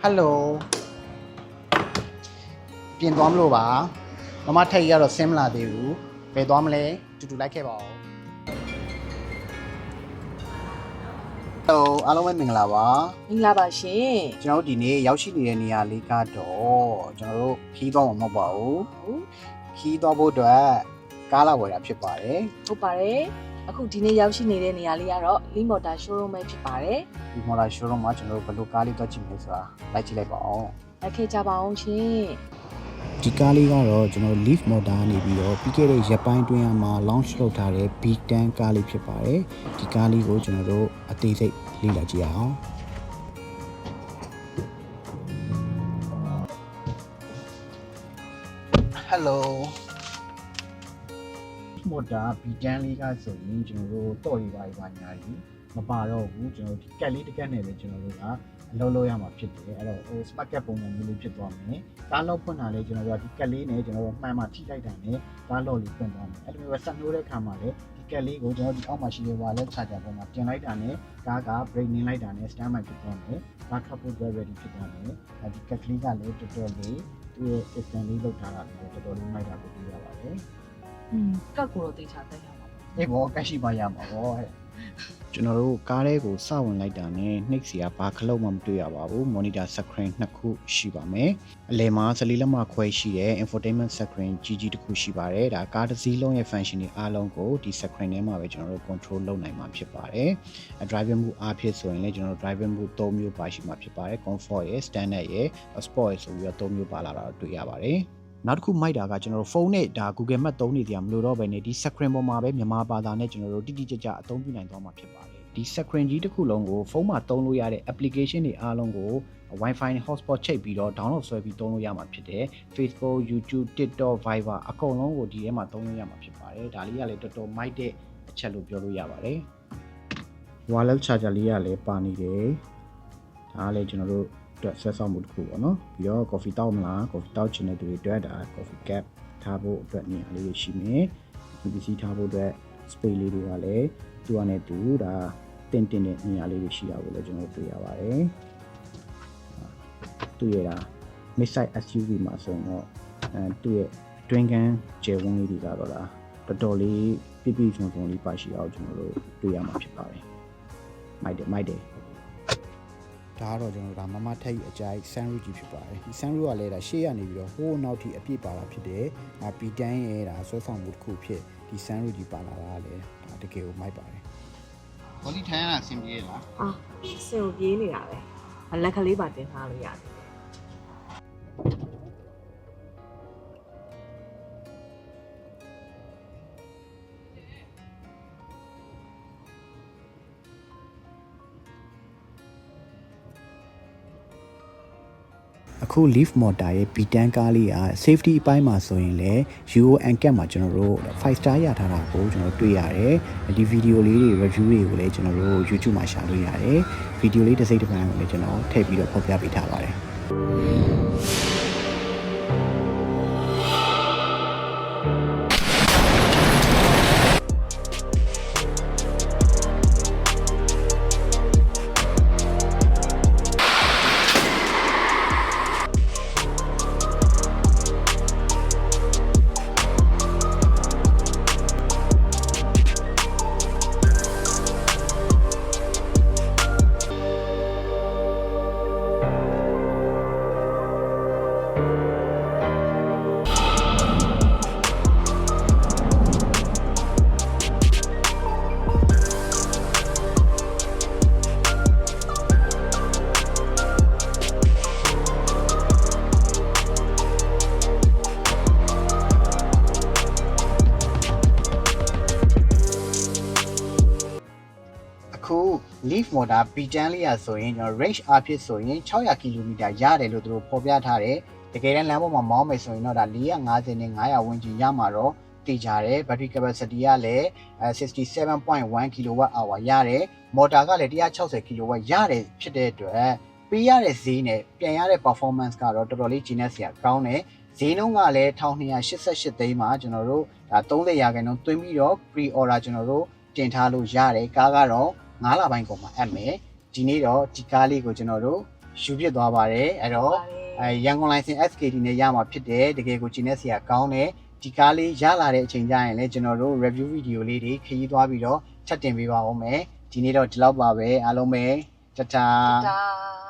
Hello ပြင်သွားမလို့ပါမမထက်ကြီးကတော့ဆင်းမလာသေးဘူးဘယ်သွားမလဲတူတူလိုက်ခဲ့ပါဦး Hello အားလုံးပဲမင်္ဂလာပါ မင်္ဂလာပါရှင် ကျွန်တော်တို့ဒီနေ့ရောက်ရှိနေတဲ့နေရာလေးကတော့ကျွန်တော်တို့ခီးသွားမှာမဟုတ်ပါဘူးခီးသွားဖို့အတွက်ကားလာဝယ်တာဖြစ်ပါတယ် ဟုတ်ပါတယ်အခုဒီနေ့ရောက်ရှိနေတဲ့နေရာလေးကတော့ Lee Motor Showroom ပဲဖြစ်ပါတယ် ဒီမော်လာရှိုးရုံးမှာကျွန်တော်တို့ဘယ်လိုကားလေးသွားကြည့်မလဲဆိုတာလိုက်ကြည့်လိုက်ပါအောင် လက်ခဲ့ကြပါအောင်ရှင် ဒီကားလေးကတော့ကျွန်တော် Leaf Motor နေပြီးတော့ပြီးခဲ့တဲ့ရက်ပိုင်းတွင်းမှာ launch လုပ်ထားတဲ့ B10 ကားလေးဖြစ်ပါတယ်ဒီကားလေးကိုကျွန်တော်တို့အသေးစိတ်လေ့လာကြည့်အောင် Hello Motor B10 လေးကဆိုရင်ကျွန်တော်တို့တော့ရီပါညာကြီးမပါတော့ဘူးကျွန်တော်တို့ဒီကက်လေးတစ်ကက်နဲ့ပဲကျွန်တော်တို့ကအလုပ်လုပ်ရမှာဖြစ်တယ်အဲ့တော့ဟို smart cap ပုံစံမျိုးလေးဖြစ်သွားမယ်ကားလောက်ဖွင့်တာလေကျွန်တော်တို့ကဒီကက်လေးနဲ့ကျွန်တော်တို့မှန်မှထိလိုက်တာနဲ့ကားလော့လေးဖွင့်သွားမယ်အဲ့လိုမျိုးပဲဆက်နှိုးတဲ့ခါမှာလေဒီကက်လေးကိုကျွန်တော်ဒီအောက်မှာရှိတဲ့ wireless charger ပေါ်မှာတင်လိုက်တာနဲ့ကားက brake နင်းလိုက်တာနဲ့ stand by ဖြစ်သွားမယ်ကားထွက်ဖို့ ready ဖြစ်သွားမယ်ဒီကက်ကလေးကလည်းတော်တော်လေးသူ့ရဲ့ system လေးလောက်ထားတာလည်းတော်တော်လေးမိုက်တာကိုတွေ့ရပါတယ် ကတ်ကိုတော့တေချာတက်ရမှာ အေးဘောကက်ရှိပါရမှာဘောဟဲ့ကျွန်တော်တို့ကားထဲကိုစဝင်လိုက်တာနဲ့နှိပ်စီကဘာခလုတ်မှမတွေ့ရပါဘူး monitor screen နှစ်ခုရှိပါမယ်အလယ်မှာ14လက်မခွဲရှိတဲ့ infotainment screen ကြီးကြီးတစ်ခုရှိပါတယ်ဒါကားတစ်စီးလုံးရဲ့ function တွေအားလုံးကိုဒီ screen ထဲမှာပဲကျွန်တော်တို့ control လုပ်နိုင်မှာဖြစ်ပါတယ် driving mode အားဖြင့်ဆိုရင်လည်းကျွန်တော်တို့ driving mode 3မျိုးပါရှိမှာဖြစ်ပါတယ် comfort ရယ် standard ရယ် sport ရယ်ဆိုပြီးတော့3မျိုးပါလာတာတွေ့ရပါတယ်နောက်တစ်ခုမိုက်တာကကျွန်တော်တို့ဖုန်းနဲ့ဒါ Google Map သုံးနေကြမလို့တော့ပဲねဒီ screen ပေါ်မှာပဲမြန်မာဘာသာနဲ့ကျွန်တော်တို့တိတိကျကျအသုံးပြုနိုင်သွားမှာဖြစ်ပါတယ်ဒီ screen ကြီးတစ်ခုလုံးကိုဖုန်းမှာသုံးလို့ရတဲ့ application တွေအားလုံးကို Wi-Fi နဲ့ hotspot ချိတ်ပြီးတော့ download ဆွဲပြီးသုံးလို့ရမှာဖြစ်တယ် Facebook YouTube TikTok Viber အကုန်လုံးကိုဒီထဲမှာသုံးလို့ရမှာဖြစ်ပါတယ်ဒါလေးကလည်းတော်တော်မိုက်တဲ့အချက်လို့ပြောလို့ရပါတယ် wireless charger လေးကလည်းပါနေတယ်ဒါကလည်းကျွန်တော်တို့အတွက်ဆွဲဆောင်မှုတစ်ခုပေါ့နော်ပြီးတော့ coffee တောက်မလား coffee တောက်ချင်တဲ့သူတွေအတွက်ဒါ coffee cap ထားဖို့အတွက်နေရာလေးရှိမယ် PC ထားဖို့အတွက် space လေးတွေကလည်းသူ့အနေနဲ့သူဒါတင်တဲ့နေရာလေးတွေရှိတာကိုလည်းကျွန်တော်တွေ့ရပါတယ်သူ့ရဲ့ဒါ mid-size SUV မှာဆိုတော့သူ့ရဲ့ twin can ကျယ်ဝန်းလေးတွေကတော့ဒါတော်တော်လေးပြည့်ပြည့်စုံစုံလေးပါရှိအောင်ကျွန်တော်တို့တွေ့ရမှာဖြစ်ပါတယ်မိုက်တယ်ဒါကတော့ကျွန်တော်တို့ဒါမမထက်ယူအကြိုက် sunroof ကြီးဖြစ်ပါတယ်ဒီ sunroof ကလည်းဒါရှေ့ကနေပြီးတော့ဟိုးနောက်ထိအပြည့်ပါတာဖြစ်တယ်ဒါ B10 ရဲ့ဒါဆွဲဆောင်မှုတစ်ခုဖြစ်ဒီ sunroof ကြီးပါလာတာလည်းဒါတကယ်ကိုမိုက်ပါတယ်ဘောလီထိုင်ရတာအဆင်ပြေလား အာစင်ကိုပြေးနေတာပဲလက်ကလေးပါတင်ထားလို့ရတယ်အခု Leaf Motor ရဲ့ B10 ကားလေးက safety အပိုင်းမှာဆိုရင်လည်း Euro NCAP မှာကျွန်တော်တို့5 star ရထားတာကိုကျွန်တော်တွေ့ရတယ်ဒီ video လေးတွေ review တွေကိုလည်းကျွန်တော်တို့ YouTube မှာရှာလို့ရတယ် video လေးတစ်စိတ်တစ်ပိုင်းကိုလည်းကျွန်တော်ထည့်ပြီးတော့ဖော်ပြပေးထားပါတယ်အခု Leaf Motor B10 လေးရဆိုရင်ကျွန်တော် range အားဖြင့်ဆိုရင်600 km ရတယ်လို့သူတို့ဖော်ပြထားတယ်တကယ်တမ်းလမ်းပေါ်မှာမောင်းမယ်ဆိုရင်တော့ဒါ450နဲ့900ဝန်းကျင်ရမှာတော့တည်ကြတယ် battery capacity ကလည်း67.1 kWh ရတယ် motor ကလည်း160 kW ရတယ်ဖြစ်တဲ့အတွက်ပေးရတဲ့ဈေးနဲ့ပြန်ရတဲ့ performance ကတော့တော်တော်လေးကျဉ်းတဲ့စရာကောင်းတယ်ဈေးနှုန်းကလည်း1288သိန်းမှာကျွန်တော်တို့ဒါ30ရာခိုင်နှုန်းသွင်းပြီးတော့ pre order ကျွန်တော်တို့တင်ထားလို့ရတယ်ကားကတော့9လပိုင်းကုန်မှာအပ်မယ်ဒီနေ့တော့ဒီကားလေးကိုကျွန်တော်တို့ ရှူဖြစ်သွားပါတယ်အဲ့တော့ရန်ကုန် license SKD နဲ့ရမှာဖြစ်တယ်တကယ်ကိုကျင်းနေစရာကောင်းတယ်ဒီကားလေးရလာတဲ့အချိန်ကျရင်လည်းကျွန်တော်တို့ review video လေးတွေခရီးသွားပြီးတော့ချက်တင်ပေးပါဦးမယ်ဒီနေ့တော့ဒီလောက်ပါပဲအားလုံးပဲတတာ ဒါ